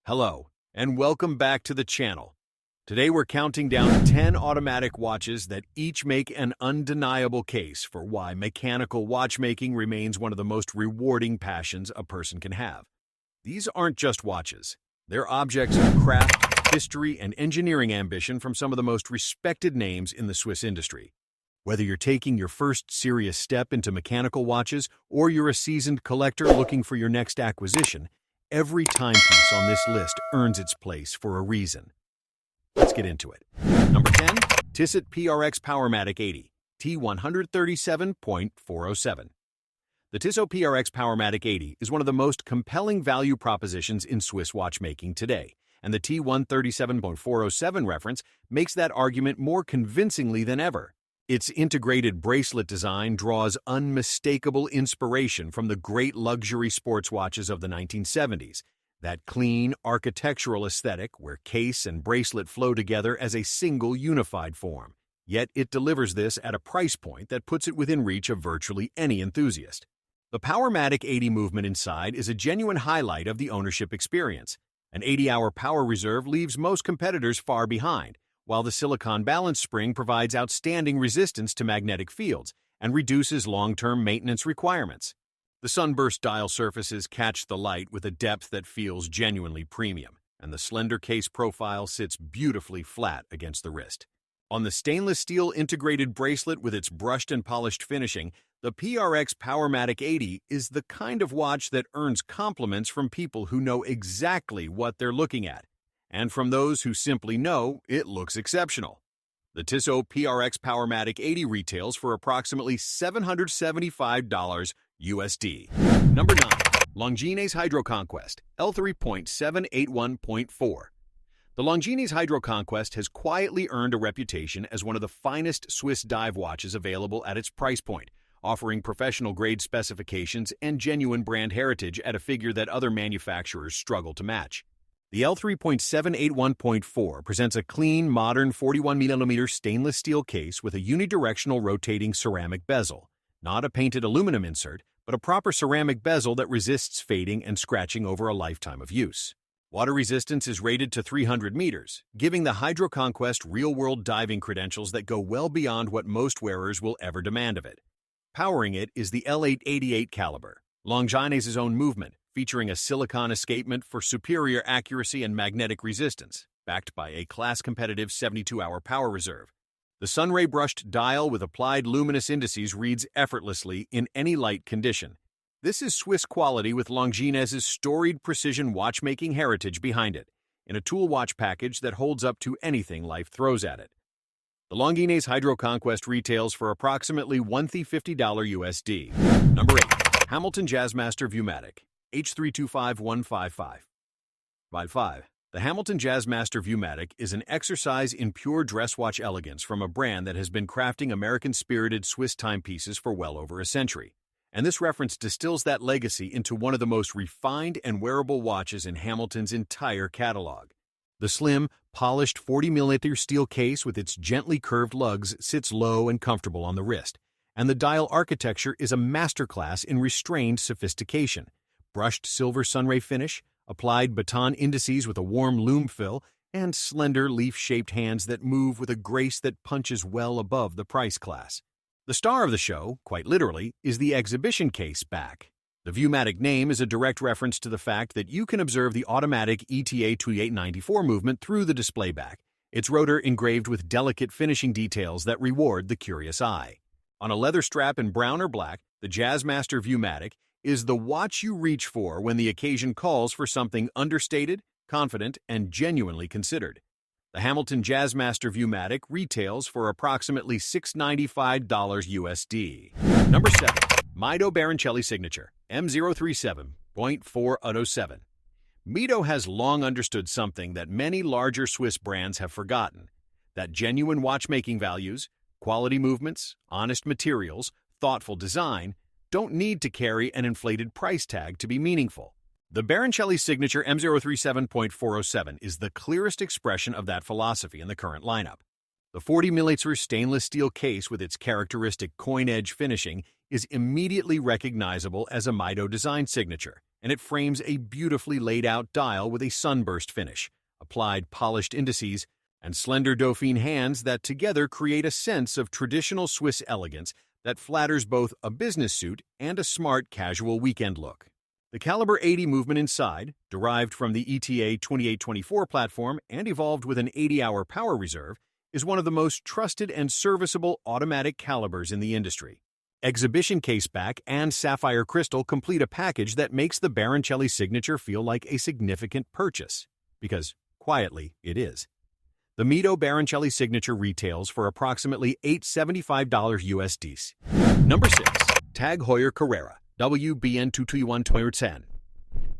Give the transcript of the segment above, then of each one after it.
Hello, and welcome back to the channel. Today we're counting down 10 automatic watches that each make an undeniable case for why mechanical watchmaking remains one of the most rewarding passions a person can have. These aren't just watches. They're objects of craft, history, and engineering ambition from some of the most respected names in the Swiss industry. Whether you're taking your first serious step into mechanical watches or you're a seasoned collector looking for your next acquisition, every timepiece on this list earns its place for a reason. Let's get into it. Number 10, Tissot PRX Powermatic 80, T137.407. The Tissot PRX Powermatic 80 is one of the most compelling value propositions in Swiss watchmaking today, and the T137.407 reference makes that argument more convincingly than ever. Its integrated bracelet design draws unmistakable inspiration from the great luxury sports watches of the 1970s, that clean, architectural aesthetic where case and bracelet flow together as a single unified form. Yet it delivers this at a price point that puts it within reach of virtually any enthusiast. The Powermatic 80 movement inside is a genuine highlight of the ownership experience. An 80-hour power reserve leaves most competitors far behind, while the silicon balance spring provides outstanding resistance to magnetic fields and reduces long-term maintenance requirements. The sunburst dial surfaces catch the light with a depth that feels genuinely premium, and the slender case profile sits beautifully flat against the wrist. On the stainless steel integrated bracelet with its brushed and polished finishing, the PRX Powermatic 80 is the kind of watch that earns compliments from people who know exactly what they're looking at, and from those who simply know it looks exceptional. The Tissot PRX Powermatic 80 retails for approximately $775 USD. Number 9. Longines Hydro Conquest L3.781.4. The Longines Hydro Conquest has quietly earned a reputation as one of the finest Swiss dive watches available at its price point, offering professional-grade specifications and genuine brand heritage at a figure that other manufacturers struggle to match. The L3.781.4 presents a clean, modern 41mm stainless steel case with a unidirectional rotating ceramic bezel, not a painted aluminum insert, but a proper ceramic bezel that resists fading and scratching over a lifetime of use. Water resistance is rated to 300 meters, giving the Hydro Conquest real-world diving credentials that go well beyond what most wearers will ever demand of it. Powering it is the L888 caliber, Longines' own movement, featuring a silicon escapement for superior accuracy and magnetic resistance, backed by a class-competitive 72-hour power reserve. The sunray brushed dial with applied luminous indices reads effortlessly in any light condition. This is Swiss quality with Longines' storied precision watchmaking heritage behind it, in a tool watch package that holds up to anything life throws at it. The Longines Hydro Conquest retails for approximately $150 USD. Number 8. Hamilton Jazzmaster Viewmatic H325155. 5. The Hamilton Jazzmaster Viewmatic is an exercise in pure dress watch elegance from a brand that has been crafting American-spirited Swiss timepieces for well over a century. And this reference distills that legacy into one of the most refined and wearable watches in Hamilton's entire catalog. The slim, polished 40mm steel case with its gently curved lugs sits low and comfortable on the wrist, and the dial architecture is a masterclass in restrained sophistication. Brushed silver sunray finish, applied baton indices with a warm lume fill, and slender leaf-shaped hands that move with a grace that punches well above the price class. The star of the show, quite literally, is the exhibition case back. The Viewmatic name is a direct reference to the fact that you can observe the automatic ETA 2894 movement through the display back, its rotor engraved with delicate finishing details that reward the curious eye. On a leather strap in brown or black, the Jazzmaster Viewmatic is the watch you reach for when the occasion calls for something understated, confident, and genuinely considered. The Hamilton Jazzmaster Viewmatic retails for approximately $695 USD. Number 7. Mido Baroncelli Signature M037.407. Mido has long understood something that many larger Swiss brands have forgotten, that genuine watchmaking values, quality movements, honest materials, thoughtful design, don't need to carry an inflated price tag to be meaningful. The Baroncelli Signature M037.407 is the clearest expression of that philosophy in the current lineup. The 40mm stainless steel case with its characteristic coin edge finishing is immediately recognizable as a Mido design signature, and it frames a beautifully laid-out dial with a sunburst finish, applied polished indices, and slender Dauphine hands that together create a sense of traditional Swiss elegance that flatters both a business suit and a smart casual weekend look. The Caliber 80 movement inside, derived from the ETA 2824 platform and evolved with an 80-hour power reserve, is one of the most trusted and serviceable automatic calibers in the industry. Exhibition caseback and sapphire crystal complete a package that makes the Baroncelli signature feel like a significant purchase, because, quietly, it is. The Mito Baroncelli signature retails for approximately $875 USD. Number 6. TAG Heuer Carrera WBN 221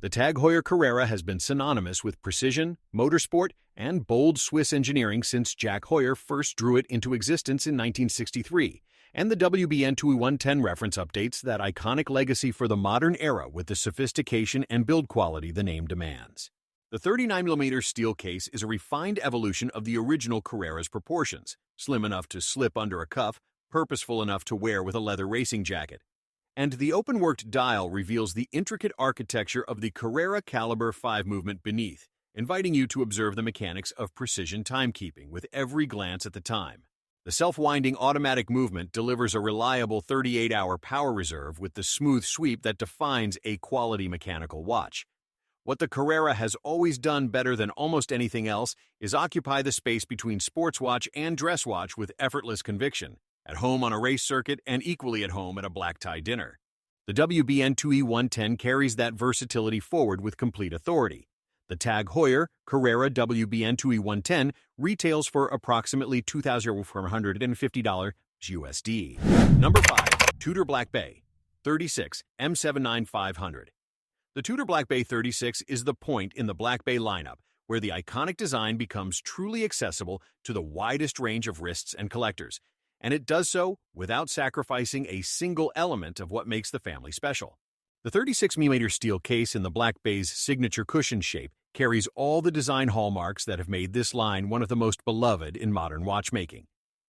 The TAG Heuer Carrera has been synonymous with precision, motorsport, and bold Swiss engineering since Jack Heuer first drew it into existence in 1963, and the WBN 2110 reference updates that iconic legacy for the modern era with the sophistication and build quality the name demands. The 39mm steel case is a refined evolution of the original Carrera's proportions, slim enough to slip under a cuff, purposeful enough to wear with a leather racing jacket. And the open-worked dial reveals the intricate architecture of the Carrera Caliber 5 movement beneath, inviting you to observe the mechanics of precision timekeeping with every glance at the time. The self-winding automatic movement delivers a reliable 38-hour power reserve with the smooth sweep that defines a quality mechanical watch. What the Carrera has always done better than almost anything else is occupy the space between sports watch and dress watch with effortless conviction, at home on a race circuit and equally at home at a black-tie dinner. The WBN 2E110 carries that versatility forward with complete authority. The TAG Heuer Carrera WBN 2E110 retails for approximately $2,450 USD. Number 5. Tudor Black Bay 36 M79500. The Tudor Black Bay 36 is the point in the Black Bay lineup where the iconic design becomes truly accessible to the widest range of wrists and collectors, and it does so without sacrificing a single element of what makes the family special. The 36mm steel case in the Black Bay's signature cushion shape carries all the design hallmarks that have made this line one of the most beloved in modern watchmaking.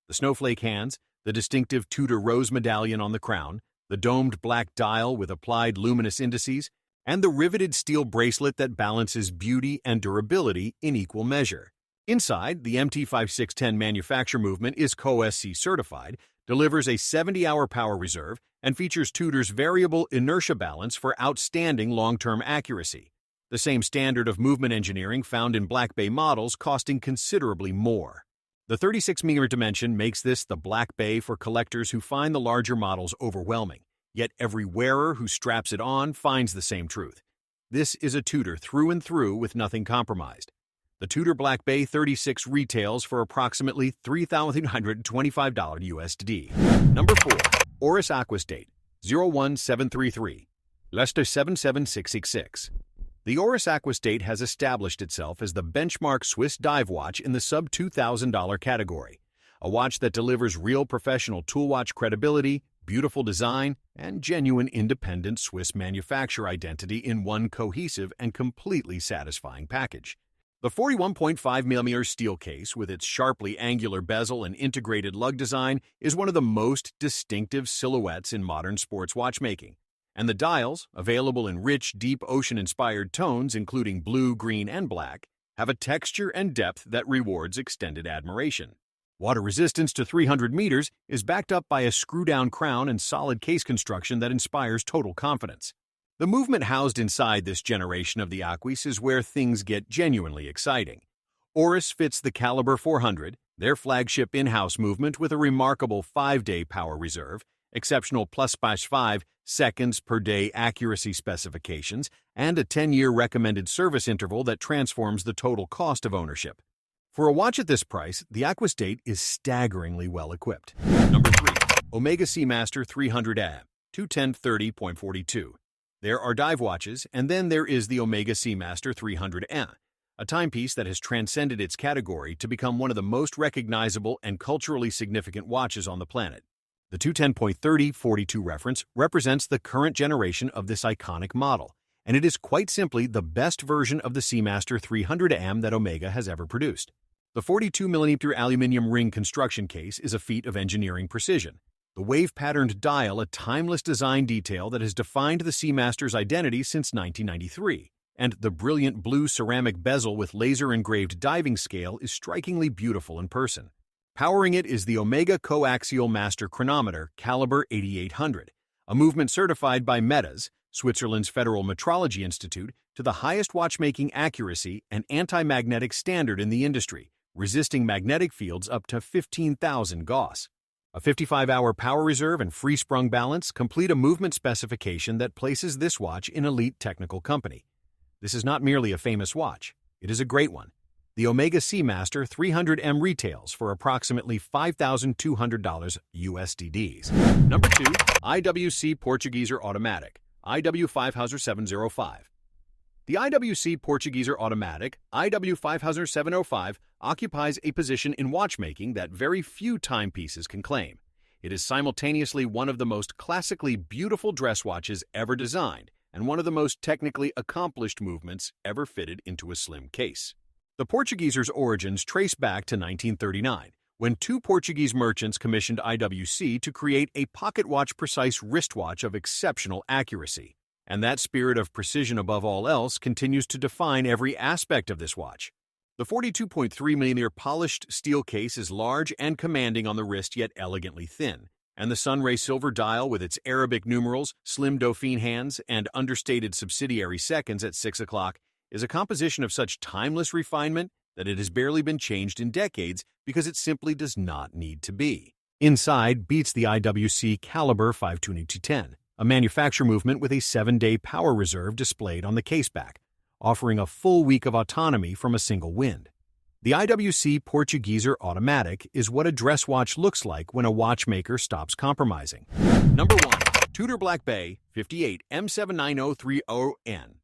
The snowflake hands, the distinctive Tudor rose medallion on the crown, the domed black dial with applied luminous indices, and the riveted steel bracelet that balances beauty and durability in equal measure. Inside, the MT5610 manufacture movement is CO-SC certified, delivers a 70-hour power reserve, and features Tudor's variable inertia balance for outstanding long-term accuracy. The same standard of movement engineering found in Black Bay models costing considerably more. The 36mm dimension makes this the Black Bay for collectors who find the larger models overwhelming. Yet every wearer who straps it on finds the same truth. This is a Tudor through and through with nothing compromised. The Tudor Black Bay 36 retails for approximately $3,125 USD. Number 4. Oris Aquastate 01733 Leicester 77666. The Oris Aquastate has established itself as the benchmark Swiss dive watch in the sub-$2,000 category, a watch that delivers real professional tool watch credibility, beautiful design, and genuine independent Swiss manufacturer identity in one cohesive and completely satisfying package. The 41.5mm steel case, with its sharply angular bezel and integrated lug design, is one of the most distinctive silhouettes in modern sports watchmaking. And the dials, available in rich, deep ocean-inspired tones including blue, green, and black, have a texture and depth that rewards extended admiration. Water resistance to 300 meters is backed up by a screw-down crown and solid case construction that inspires total confidence. The movement housed inside this generation of the Aquis is where things get genuinely exciting. Oris fits the Caliber 400, their flagship in-house movement, with a remarkable 5-day power reserve, exceptional +5 seconds per day accuracy specifications, and a 10-year recommended service interval that transforms the total cost of ownership. For a watch at this price, the Aquastate is staggeringly well equipped. Number 3. Omega Seamaster 300M 21030.42. There are dive watches, and then there is the Omega Seamaster 300M, a timepiece that has transcended its category to become one of the most recognizable and culturally significant watches on the planet. The 210.3042 reference represents the current generation of this iconic model, and it is quite simply the best version of the Seamaster 300M that Omega has ever produced. The 42mm aluminum ring construction case is a feat of engineering precision, The wave-patterned dial, a timeless design detail that has defined the Seamaster's identity since 1993. And the brilliant blue ceramic bezel with laser-engraved diving scale is strikingly beautiful in person. Powering it is the Omega Coaxial Master Chronometer Caliber 8800, a movement certified by METAS, Switzerland's Federal Metrology Institute, to the highest watchmaking accuracy and anti-magnetic standard in the industry, resisting magnetic fields up to 15,000 Gauss. A 55-hour power reserve and free-sprung balance complete a movement specification that places this watch in elite technical company. This is not merely a famous watch, it is a great one. The Omega Seamaster 300M retails for approximately $5,200 USDs. Number 2. IWC Portugieser Automatic, IW5705. The IWC Portugieser Automatic, IW5705, occupies a position in watchmaking that very few timepieces can claim. It is simultaneously one of the most classically beautiful dress watches ever designed and one of the most technically accomplished movements ever fitted into a slim case. The Portugieser's origins trace back to 1939, when two Portuguese merchants commissioned IWC to create a pocket watch precise wristwatch of exceptional accuracy. And that spirit of precision above all else continues to define every aspect of this watch. The 42.3mm polished steel case is large and commanding on the wrist, yet elegantly thin, and the Sunray silver dial with its Arabic numerals, slim Dauphine hands, and understated subsidiary seconds at 6 o'clock is a composition of such timeless refinement that it has barely been changed in decades because it simply does not need to be. Inside beats the IWC Caliber 52210, a manufacture movement with a 7-day power reserve displayed on the caseback, offering a full week of autonomy from a single wind. The IWC Portugieser Automatic is what a dress watch looks like when a watchmaker stops compromising. Number 1. Tudor Black Bay 58 M79030N.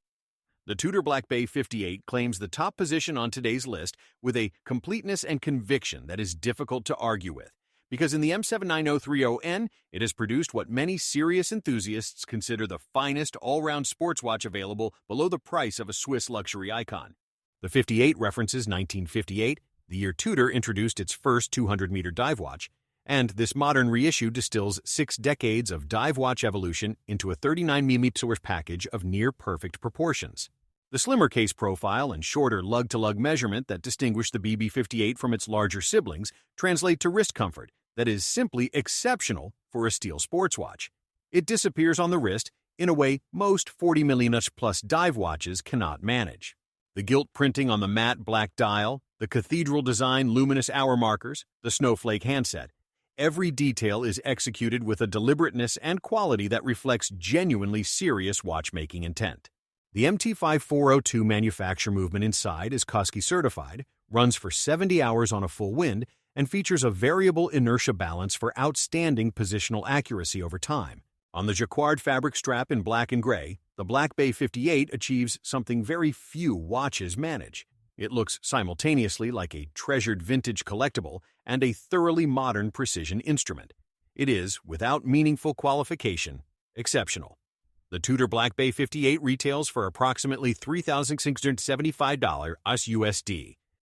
The Tudor Black Bay 58 claims the top position on today's list with a completeness and conviction that is difficult to argue with, because in the M79030N, it has produced what many serious enthusiasts consider the finest all-round sports watch available below the price of a Swiss luxury icon. The 58 references 1958, the year Tudor introduced its first 200-meter dive watch, and this modern reissue distills 6 decades of dive watch evolution into a 39mm package of near-perfect proportions. The slimmer case profile and shorter lug-to-lug measurement that distinguish the BB58 from its larger siblings translate to wrist comfort that is simply exceptional for a steel sports watch. It disappears on the wrist in a way most 40mm plus dive watches cannot manage. The gilt printing on the matte black dial, the cathedral design luminous hour markers, the snowflake handset, every detail is executed with a deliberateness and quality that reflects genuinely serious watchmaking intent. The MT5402 manufacture movement inside is Koski certified, runs for 70 hours on a full wind, and features a variable inertia balance for outstanding positional accuracy over time. On the jacquard fabric strap in black and gray, the Black Bay 58 achieves something very few watches manage. It looks simultaneously like a treasured vintage collectible and a thoroughly modern precision instrument. It is, without meaningful qualification, exceptional. The Tudor Black Bay 58 retails for approximately $3,675 USD.